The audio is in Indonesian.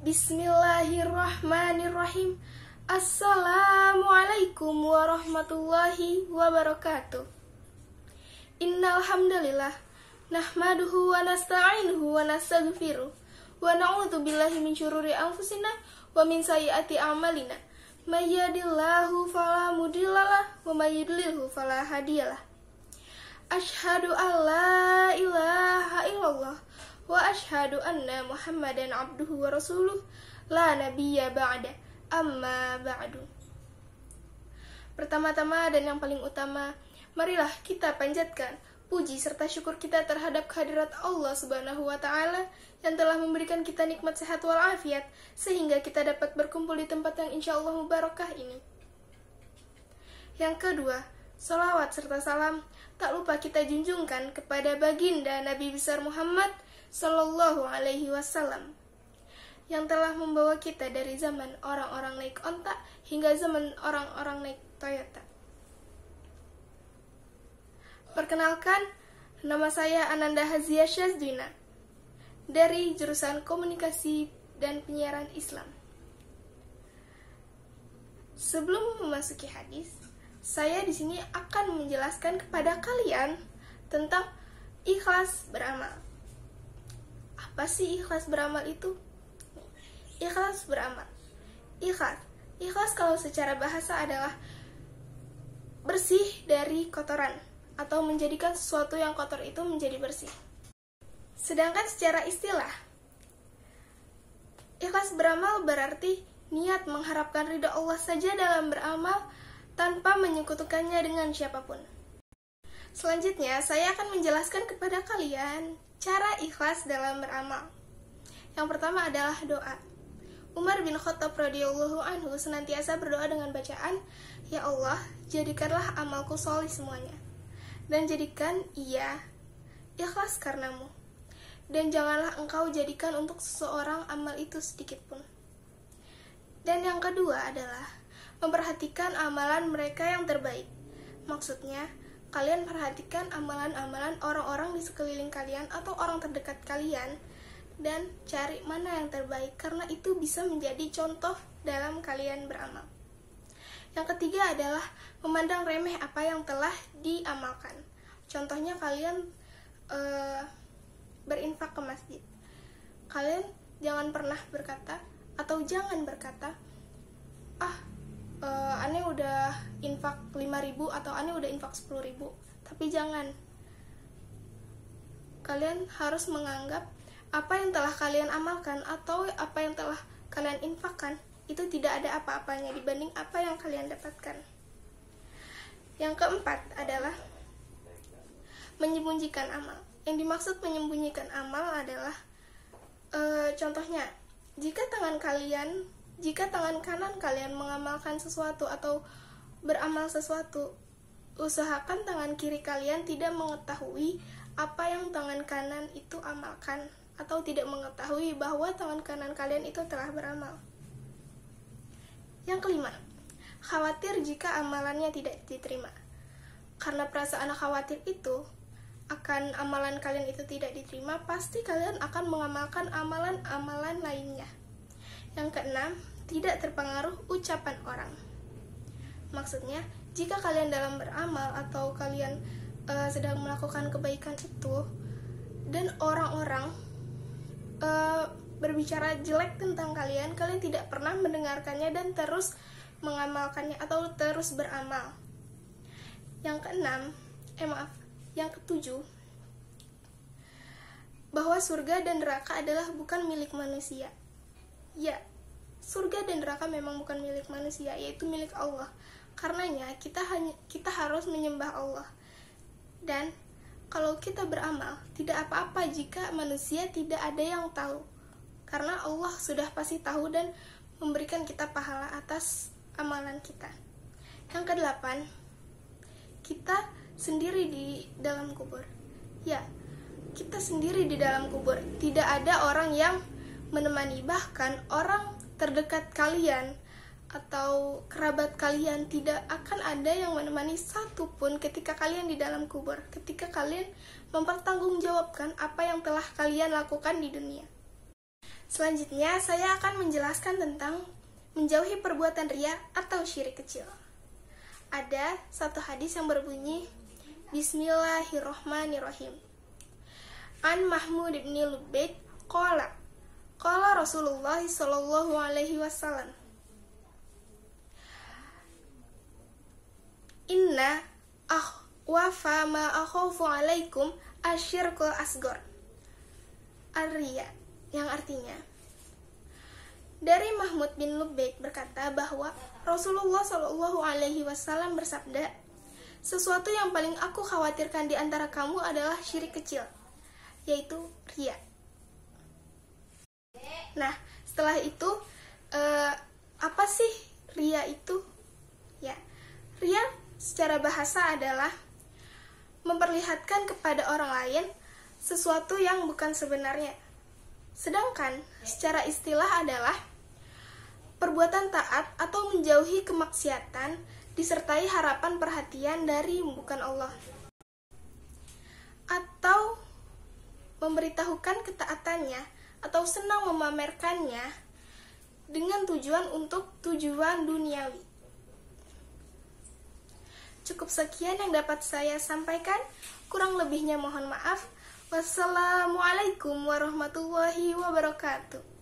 Bismillahirrahmanirrahim. Assalamualaikum warahmatullahi wabarakatuh. Innal hamdalillah nahmaduhu wa nasta'inuhu wa nastaghfiruh wa na'udzu billahi min syururi anfusina wa min sayyiati a'malina. May yahdihillahu fala mudhillalah wa may yudlilhu fala hadiyalah. Asyhadu an la ilaha illallah wa asyhadu anna Muhammadan abduhu wa rasuluh la nabiyya ba'da amma ba'du. Pertama-tama dan yang paling utama, marilah kita panjatkan puji serta syukur kita terhadap kehadirat Allah Subhanahu wa taala yang telah memberikan kita nikmat sehat walafiat sehingga kita dapat berkumpul di tempat yang insyaallah mubarakah ini. Yang kedua, salawat serta salam tak lupa kita junjungkan kepada baginda Nabi besar Muhammad Sallallahu Alaihi Wasallam yang telah membawa kita dari zaman orang-orang naik onta hingga zaman orang-orang naik Toyota. Perkenalkan, nama saya Ananda Hazia Syazdwina dari jurusan Komunikasi dan Penyiaran Islam. Sebelum memasuki hadis, saya di sini akan menjelaskan kepada kalian tentang ikhlas beramal. Apa sih ikhlas beramal itu? Ikhlas beramal. Ikhlas kalau secara bahasa adalah bersih dari kotoran atau menjadikan sesuatu yang kotor itu menjadi bersih. Sedangkan secara istilah, ikhlas beramal berarti niat mengharapkan ridha Allah saja dalam beramal tanpa menyekutukannya dengan siapapun. Selanjutnya, saya akan menjelaskan kepada kalian cara ikhlas dalam beramal. Yang pertama adalah doa. Umar bin Khattab radhiyallahu anhu senantiasa berdoa dengan bacaan, "Ya Allah, jadikanlah amalku sholih semuanya, dan jadikan ia ikhlas karenamu, dan janganlah engkau jadikan untuk seseorang amal itu sedikit pun." Dan yang kedua adalah memperhatikan amalan mereka yang terbaik. Maksudnya, kalian perhatikan amalan-amalan orang-orang di sekeliling kalian atau orang terdekat kalian dan cari mana yang terbaik karena itu bisa menjadi contoh dalam kalian beramal. Yang ketiga adalah memandang remeh apa yang telah diamalkan. Contohnya kalian berinfak ke masjid. Kalian jangan pernah berkata atau jangan berkata, Ane udah infak 5.000 atau Ane udah infak 10.000. Tapi jangan. Kalian harus menganggap apa yang telah kalian amalkan atau apa yang telah kalian infakkan itu tidak ada apa-apanya dibanding apa yang kalian dapatkan. Yang keempat adalah menyembunyikan amal. Yang dimaksud menyembunyikan amal adalah contohnya, jika tangan kanan kalian mengamalkan sesuatu atau beramal sesuatu, usahakan tangan kiri kalian tidak mengetahui apa yang tangan kanan itu amalkan atau tidak mengetahui bahwa tangan kanan kalian itu telah beramal. Yang kelima, khawatir jika amalannya tidak diterima. Karena perasaan khawatir itu akan amalan kalian itu tidak diterima, pasti kalian akan mengamalkan amalan-amalan lainnya. Yang keenam, tidak terpengaruh ucapan orang. Maksudnya, jika kalian dalam beramal atau kalian sedang melakukan kebaikan itu dan orang-orang berbicara jelek tentang kalian tidak pernah mendengarkannya dan terus mengamalkannya atau terus beramal. Yang ketujuh, bahwa surga dan neraka adalah bukan milik manusia. Ya, surga dan neraka memang bukan milik manusia, yaitu milik Allah. Karenanya kita harus menyembah Allah. Dan kalau kita beramal, tidak apa-apa jika manusia tidak ada yang tahu. Karena Allah sudah pasti tahu dan memberikan kita pahala atas amalan kita. Yang kedelapan, kita sendiri di dalam kubur. Ya, kita sendiri di dalam kubur. Tidak ada orang yang menemani, bahkan orang terdekat kalian atau kerabat kalian tidak akan ada yang menemani satupun ketika kalian di dalam kubur, ketika kalian mempertanggungjawabkan apa yang telah kalian lakukan di dunia. Selanjutnya, saya akan menjelaskan tentang menjauhi perbuatan riya atau syirik kecil. Ada satu hadis yang berbunyi, Bismillahirrohmanirrohim. An Mahmud bin Lubaid qala Rasulullah sallallahu alaihi wasallam, Inna akhwafa ma akhafu alaikum asyirkul asgor ar-riya, yang artinya, dari Mahmud bin Lubaid berkata bahwa Rasulullah Shallallahu Alaihi Wasallam bersabda, sesuatu yang paling aku khawatirkan di antara kamu adalah syirik kecil, yaitu riya. Nah, setelah itu apa sih riya itu? Ya, riya secara bahasa adalah memperlihatkan kepada orang lain sesuatu yang bukan sebenarnya. Sedangkan secara istilah adalah perbuatan taat atau menjauhi kemaksiatan disertai harapan perhatian dari bukan Allah, atau memberitahukan ketaatannya atau senang memamerkannya dengan tujuan untuk tujuan duniawi. Cukup sekian yang dapat saya sampaikan, kurang lebihnya mohon maaf. Wassalamualaikum warahmatullahi wabarakatuh.